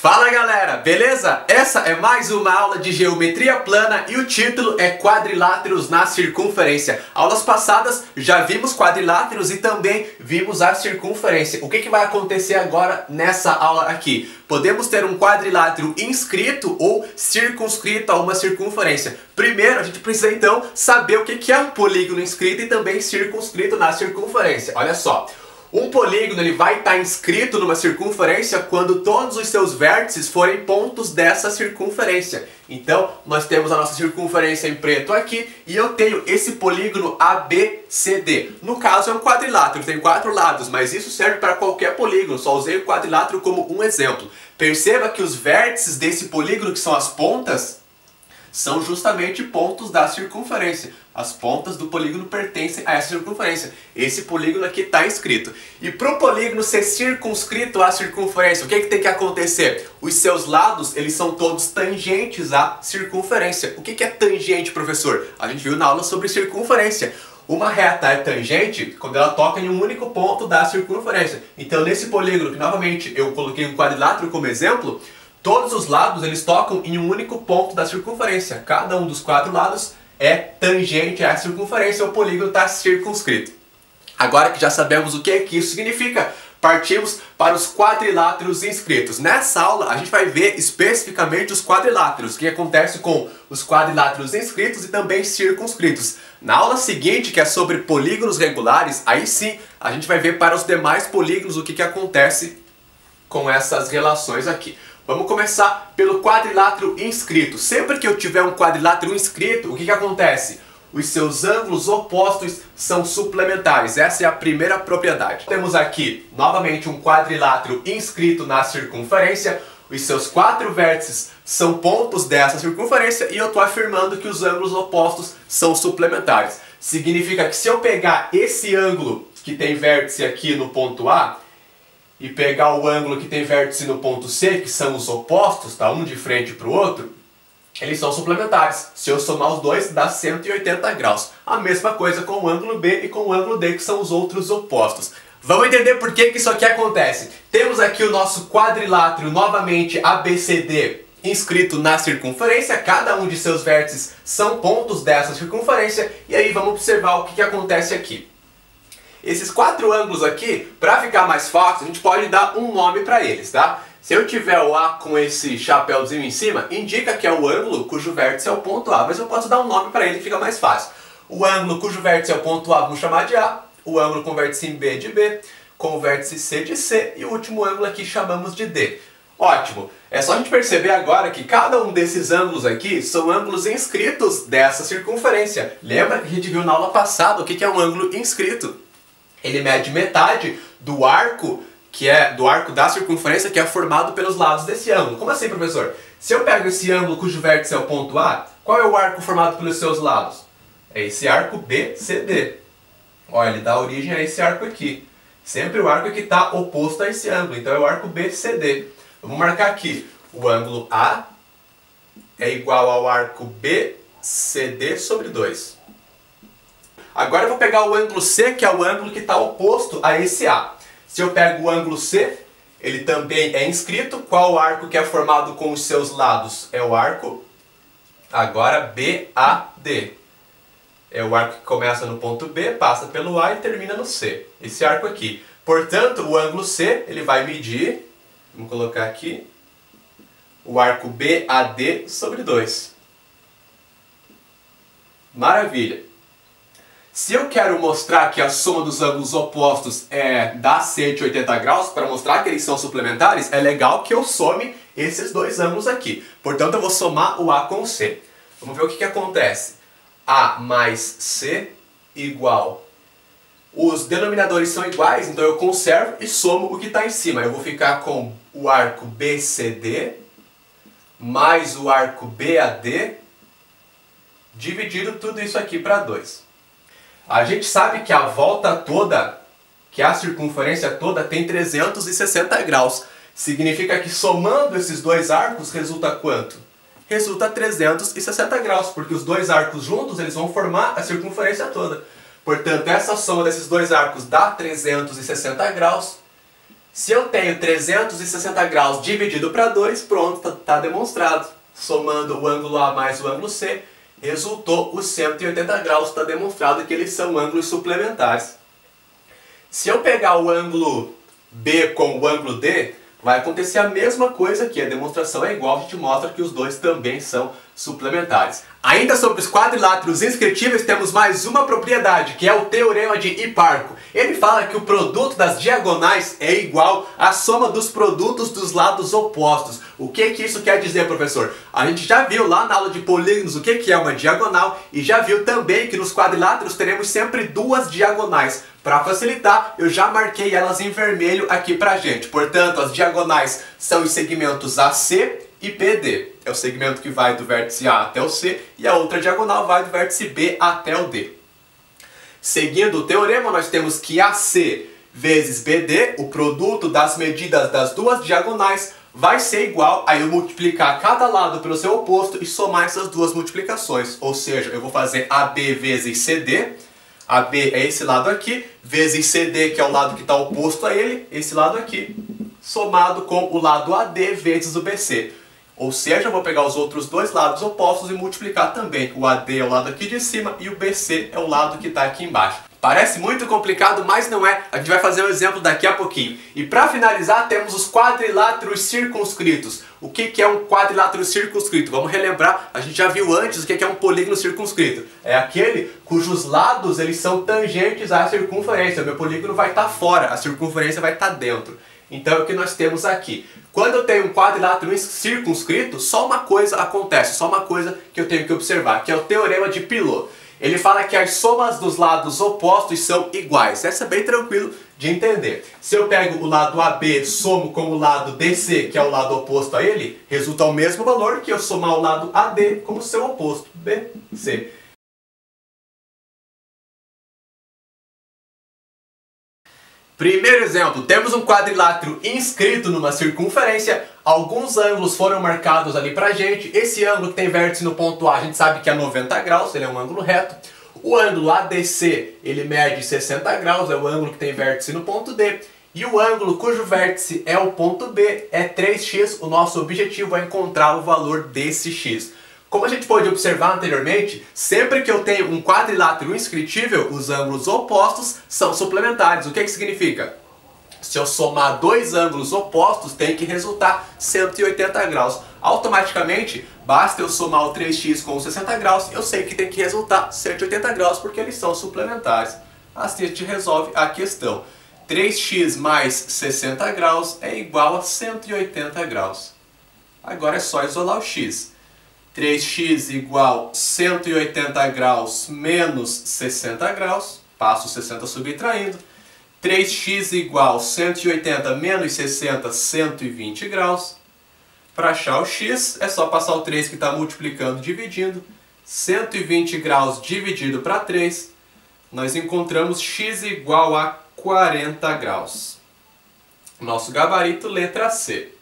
Fala galera, beleza? Essa é mais uma aula de geometria plana e o título é quadriláteros na circunferência. Aulas passadas já vimos quadriláteros e também vimos a circunferência. O que vai acontecer agora nessa aula aqui? Podemos ter um quadrilátero inscrito ou circunscrito a uma circunferência. Primeiro a gente precisa então saber o que é um polígono inscrito e também circunscrito na circunferência. Olha só. Um polígono ele vai estar inscrito numa circunferência quando todos os seus vértices forem pontos dessa circunferência. Então, nós temos a nossa circunferência em preto aqui e eu tenho esse polígono ABCD. No caso é um quadrilátero, tem 4 lados, mas isso serve para qualquer polígono, só usei o quadrilátero como um exemplo. Perceba que os vértices desse polígono, que são as pontas, são justamente pontos da circunferência. As pontas do polígono pertencem a essa circunferência. Esse polígono aqui está inscrito. E para o polígono ser circunscrito à circunferência, o que tem que acontecer? Os seus lados, eles são todos tangentes à circunferência. O que é tangente, professor? A gente viu na aula sobre circunferência. Uma reta é tangente quando ela toca em um único ponto da circunferência. Então nesse polígono, que novamente eu coloquei um quadrilátero como exemplo, todos os lados eles tocam em um único ponto da circunferência. Cada um dos 4 lados é tangente à circunferência, o polígono está circunscrito. Agora que já sabemos o que isso significa, partimos para os quadriláteros inscritos. Nessa aula a gente vai ver especificamente os quadriláteros, o que acontece com os quadriláteros inscritos e também circunscritos. Na aula seguinte, que é sobre polígonos regulares, aí sim a gente vai ver para os demais polígonos o que acontece com essas relações aqui. Vamos começar pelo quadrilátero inscrito. Sempre que eu tiver um quadrilátero inscrito, o que acontece? Os seus ângulos opostos são suplementares. Essa é a primeira propriedade. Temos aqui, novamente, um quadrilátero inscrito na circunferência. Os seus 4 vértices são pontos dessa circunferência e eu estou afirmando que os ângulos opostos são suplementares. Significa que se eu pegar esse ângulo que tem vértice aqui no ponto A, e pegar o ângulo que tem vértice no ponto C, que são os opostos, tá? Um de frente para o outro, eles são suplementares. Se eu somar os dois, dá 180 graus. A mesma coisa com o ângulo B e com o ângulo D, que são os outros opostos. Vamos entender por que isso aqui acontece. Temos aqui o nosso quadrilátero, novamente ABCD, inscrito na circunferência. Cada um de seus vértices são pontos dessa circunferência. E aí vamos observar o que acontece aqui. Esses 4 ângulos aqui, para ficar mais fácil, a gente pode dar um nome para eles, tá? Se eu tiver o A com esse chapéuzinho em cima, indica que é o ângulo cujo vértice é o ponto A, mas eu posso dar um nome para ele que fica mais fácil. O ângulo cujo vértice é o ponto A, vamos chamar de A, o ângulo com vértice em B de B, com o vértice C de C, e o último ângulo aqui chamamos de D. Ótimo! É só a gente perceber agora que cada um desses ângulos aqui são ângulos inscritos dessa circunferência. Lembra que a gente viu na aula passada o que é um ângulo inscrito? Ele mede metade do arco, que é do arco da circunferência, que é formado pelos lados desse ângulo. Como assim, professor? Se eu pego esse ângulo cujo vértice é o ponto A, qual é o arco formado pelos seus lados? É esse arco BCD. Olha, ele dá origem a esse arco aqui. Sempre o arco que está oposto a esse ângulo, então é o arco BCD. Vamos marcar aqui. O ângulo A é igual ao arco BCD sobre 2. Agora eu vou pegar o ângulo C, que é o ângulo que está oposto a esse A. Se eu pego o ângulo C, ele também é inscrito. Qual o arco que é formado com os seus lados? É o arco, agora BAD. É o arco que começa no ponto B, passa pelo A e termina no C. Esse arco aqui. Portanto, o ângulo C, ele vai medir, vamos colocar aqui, o arco BAD sobre 2. Maravilha! Se eu quero mostrar que a soma dos ângulos opostos dá 180 graus, para mostrar que eles são suplementares, é legal que eu some esses 2 ângulos aqui. Portanto, eu vou somar o A com o C. Vamos ver o que acontece. A mais C igual. Os denominadores são iguais, então eu conservo e somo o que está em cima. Eu vou ficar com o arco BCD mais o arco BAD, dividido tudo isso aqui para 2. A gente sabe que a volta toda, que a circunferência toda tem 360 graus. Significa que somando esses 2 arcos resulta quanto? Resulta 360 graus, porque os 2 arcos juntos eles vão formar a circunferência toda. Portanto, essa soma desses 2 arcos dá 360 graus. Se eu tenho 360 graus dividido para 2, pronto, tá demonstrado. Somando o ângulo A mais o ângulo C, resultou os 180 graus, está demonstrado que eles são ângulos suplementares. Se eu pegar o ângulo B com o ângulo D, vai acontecer a mesma coisa aqui, a demonstração é igual, a gente mostra que os dois também são suplementares. Ainda sobre os quadriláteros inscritíveis, temos mais uma propriedade, que é o Teorema de Hiparco. Ele fala que o produto das diagonais é igual à soma dos produtos dos lados opostos. O que isso quer dizer, professor? A gente já viu lá na aula de polígonos o que é uma diagonal e já viu também que nos quadriláteros teremos sempre duas diagonais. Para facilitar, eu já marquei elas em vermelho aqui pra gente. Portanto, as diagonais são os segmentos AC e BD. É o segmento que vai do vértice A até o C e a outra diagonal vai do vértice B até o D. Seguindo o teorema, nós temos que AC vezes BD, o produto das medidas das duas diagonais, vai ser igual a eu multiplicar cada lado pelo seu oposto e somar essas duas multiplicações. Ou seja, eu vou fazer AB vezes CD, AB é esse lado aqui, vezes CD, que é o lado que está oposto a ele, esse lado aqui, somado com o lado AD vezes o BC. Ou seja, eu vou pegar os outros dois lados opostos e multiplicar também. O AD é o lado aqui de cima e o BC é o lado que está aqui embaixo. Parece muito complicado, mas não é. A gente vai fazer um exemplo daqui a pouquinho. E para finalizar, temos os quadriláteros circunscritos. O que é um quadrilátero circunscrito? Vamos relembrar, a gente já viu antes o que é um polígono circunscrito. É aquele cujos lados eles são tangentes à circunferência. O meu polígono vai estar fora, a circunferência vai estar dentro. Então é o que nós temos aqui. Quando eu tenho um quadrilátero circunscrito, só uma coisa acontece, só uma coisa que eu tenho que observar, que é o Teorema de Pilot. Ele fala que as somas dos lados opostos são iguais. Essa é bem tranquilo de entender. Se eu pego o lado AB, somo com o lado DC, que é o lado oposto a ele, resulta o mesmo valor que eu somar o lado AD com o seu oposto, BC. Primeiro exemplo, temos um quadrilátero inscrito numa circunferência, alguns ângulos foram marcados ali pra gente, esse ângulo que tem vértice no ponto A, a gente sabe que é 90 graus, ele é um ângulo reto, o ângulo ADC, ele mede 60 graus, é o ângulo que tem vértice no ponto D, e o ângulo cujo vértice é o ponto B é 3x, o nosso objetivo é encontrar o valor desse x. Como a gente pôde observar anteriormente, sempre que eu tenho um quadrilátero inscritível, os ângulos opostos são suplementares. O que significa? Se eu somar dois ângulos opostos, tem que resultar 180 graus. Automaticamente, basta eu somar o 3x com os 60 graus, eu sei que tem que resultar 180 graus, porque eles são suplementares. Assim a gente resolve a questão. 3x mais 60 graus é igual a 180 graus. Agora é só isolar o x. 3x igual 180 graus menos 60 graus, passo 60 subtraindo. 3x igual 180 menos 60, 120 graus. Para achar o x, é só passar o 3 que está multiplicando, dividindo. 120 graus dividido para 3, nós encontramos x igual a 40 graus. Nosso gabarito, letra C.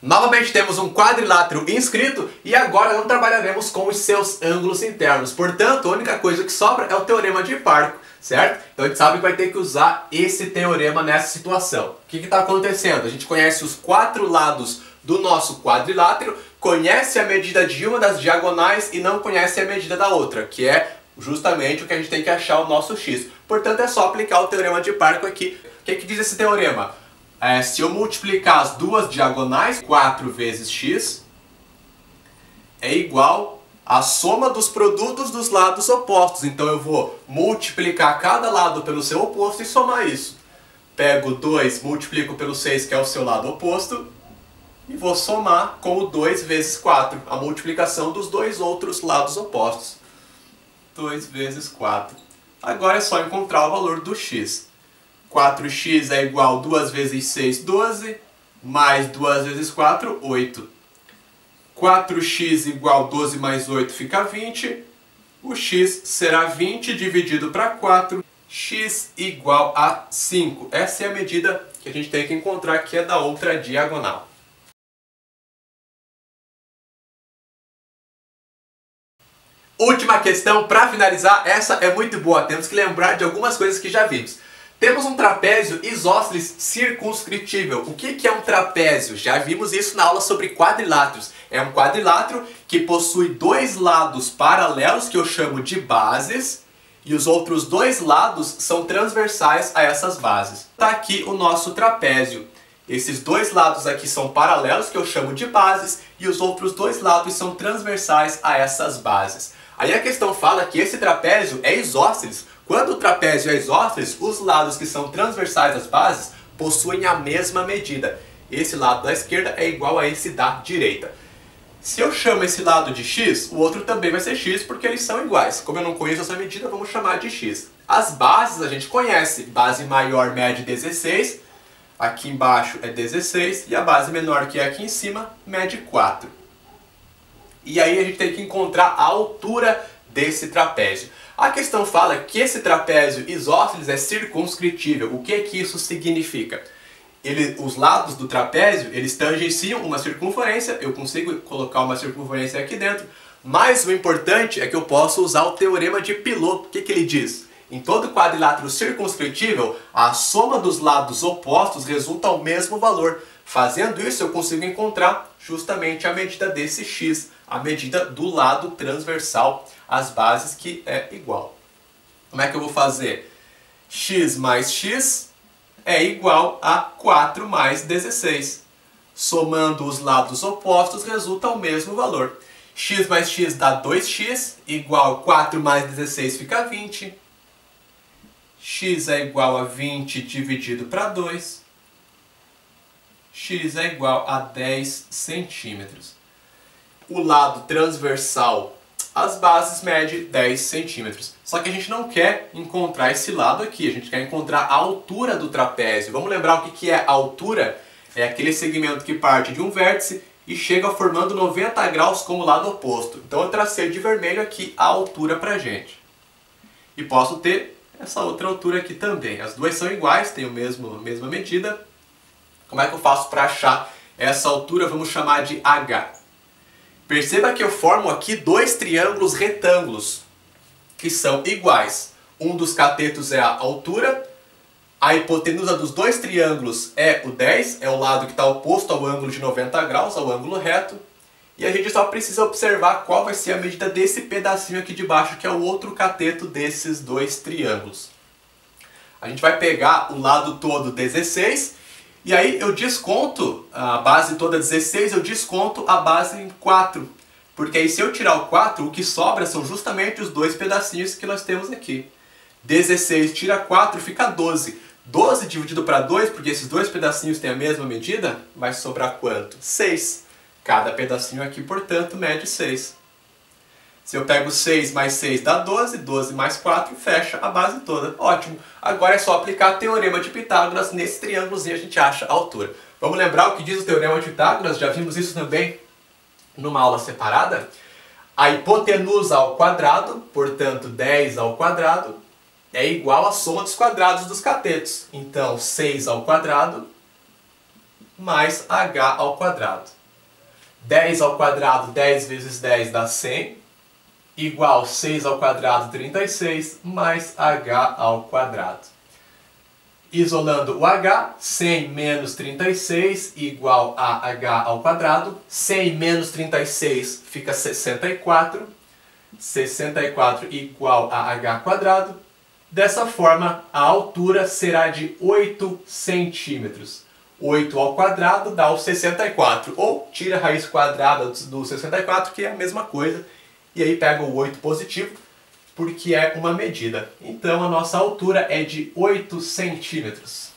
Novamente temos um quadrilátero inscrito e agora não trabalharemos com os seus ângulos internos. Portanto, a única coisa que sobra é o Teorema de Hiparco, certo? Então a gente sabe que vai ter que usar esse teorema nessa situação. O que está acontecendo? A gente conhece os quatro lados do nosso quadrilátero, conhece a medida de uma das diagonais e não conhece a medida da outra, que é justamente o que a gente tem que achar o nosso x. Portanto, é só aplicar o Teorema de Hiparco aqui. O que diz esse teorema? Se eu multiplicar as duas diagonais, 4 vezes x é igual à soma dos produtos dos lados opostos. Então eu vou multiplicar cada lado pelo seu oposto e somar isso. Pego 2, multiplico pelo 6, que é o seu lado oposto, e vou somar com o 2 vezes 4, a multiplicação dos dois outros lados opostos. 2 vezes 4. Agora é só encontrar o valor do x. 4x é igual a 2 vezes 6, 12, mais 2 vezes 4, 8. 4x igual a 12 mais 8 fica 20. O x será 20 dividido para 4, x igual a 5. Essa é a medida que a gente tem que encontrar, que é da outra diagonal. Última questão para finalizar, essa é muito boa, temos que lembrar de algumas coisas que já vimos. Temos um trapézio isósceles circunscritível. O que é um trapézio? Já vimos isso na aula sobre quadriláteros. É um quadrilátero que possui dois lados paralelos, que eu chamo de bases, e os outros dois lados são transversais a essas bases. Está aqui o nosso trapézio. Esses dois lados aqui são paralelos, que eu chamo de bases, e os outros dois lados são transversais a essas bases. Aí a questão fala que esse trapézio é isósceles. Quando o trapézio é isósceles, os lados que são transversais às bases possuem a mesma medida. Esse lado da esquerda é igual a esse da direita. Se eu chamo esse lado de x, o outro também vai ser x, porque eles são iguais. Como eu não conheço essa medida, vamos chamar de x. As bases a gente conhece. Base maior mede 16, aqui embaixo é 16, e a base menor, que é aqui em cima, mede 4. E aí a gente tem que encontrar a altura desse trapézio. A questão fala que esse trapézio isósceles é circunscritível. O que isso significa? Os lados do trapézio, eles tangenciam uma circunferência, eu consigo colocar uma circunferência aqui dentro, mas o importante é que eu posso usar o teorema de Pilot. O que ele diz? Em todo quadrilátero circunscritível, a soma dos lados opostos resulta ao mesmo valor. Fazendo isso, eu consigo encontrar justamente a medida desse x, a medida do lado transversal às bases, que é igual. Como é que eu vou fazer? X mais x é igual a 4 mais 16. Somando os lados opostos resulta o mesmo valor. X mais x dá 2x, igual a 4 mais 16 fica 20. X é igual a 20 dividido para 2. X é igual a 10 centímetros. O lado transversal às bases mede 10 centímetros. Só que a gente não quer encontrar esse lado aqui, a gente quer encontrar a altura do trapézio. Vamos lembrar o que é a altura? É aquele segmento que parte de um vértice e chega formando 90 graus como lado oposto. Então eu tracei de vermelho aqui a altura pra gente. E posso ter essa outra altura aqui também. As duas são iguais, têm a mesma medida. Como é que eu faço para achar essa altura? Vamos chamar de H. Perceba que eu formo aqui dois triângulos retângulos, que são iguais. Um dos catetos é a altura, a hipotenusa dos dois triângulos é o 10, é o lado que está oposto ao ângulo de 90 graus, ao ângulo reto. E a gente só precisa observar qual vai ser a medida desse pedacinho aqui de baixo, que é o outro cateto desses dois triângulos. A gente vai pegar o lado todo 16, e aí eu desconto a base toda 16, eu desconto a base em 4. Porque aí se eu tirar o 4, o que sobra são justamente os dois pedacinhos que nós temos aqui. 16 tira 4, fica 12. 12 dividido para 2, porque esses dois pedacinhos têm a mesma medida, vai sobrar quanto? 6. Cada pedacinho aqui, portanto, mede 6. Se eu pego 6 mais 6 dá 12, 12 mais 4 fecha a base toda. Ótimo! Agora é só aplicar o teorema de Pitágoras nesse triângulozinho, a gente acha a altura. Vamos lembrar o que diz o teorema de Pitágoras? Já vimos isso também numa aula separada. A hipotenusa ao quadrado, portanto 10 ao quadrado, é igual à soma dos quadrados dos catetos. Então 6 ao quadrado mais h ao quadrado. 10 ao quadrado, 10 vezes 10 dá 100. Igual 6 ao quadrado, 36, mais h ao quadrado. Isolando o h, 100 menos 36 igual a h ao quadrado. 100 menos 36 fica 64. 64 igual a h quadrado. Dessa forma, a altura será de 8 centímetros. 8 ao quadrado dá o 64. Ou tira a raiz quadrada do 64, que é a mesma coisa. E aí pega o 8 positivo, porque é uma medida. Então a nossa altura é de 8 centímetros.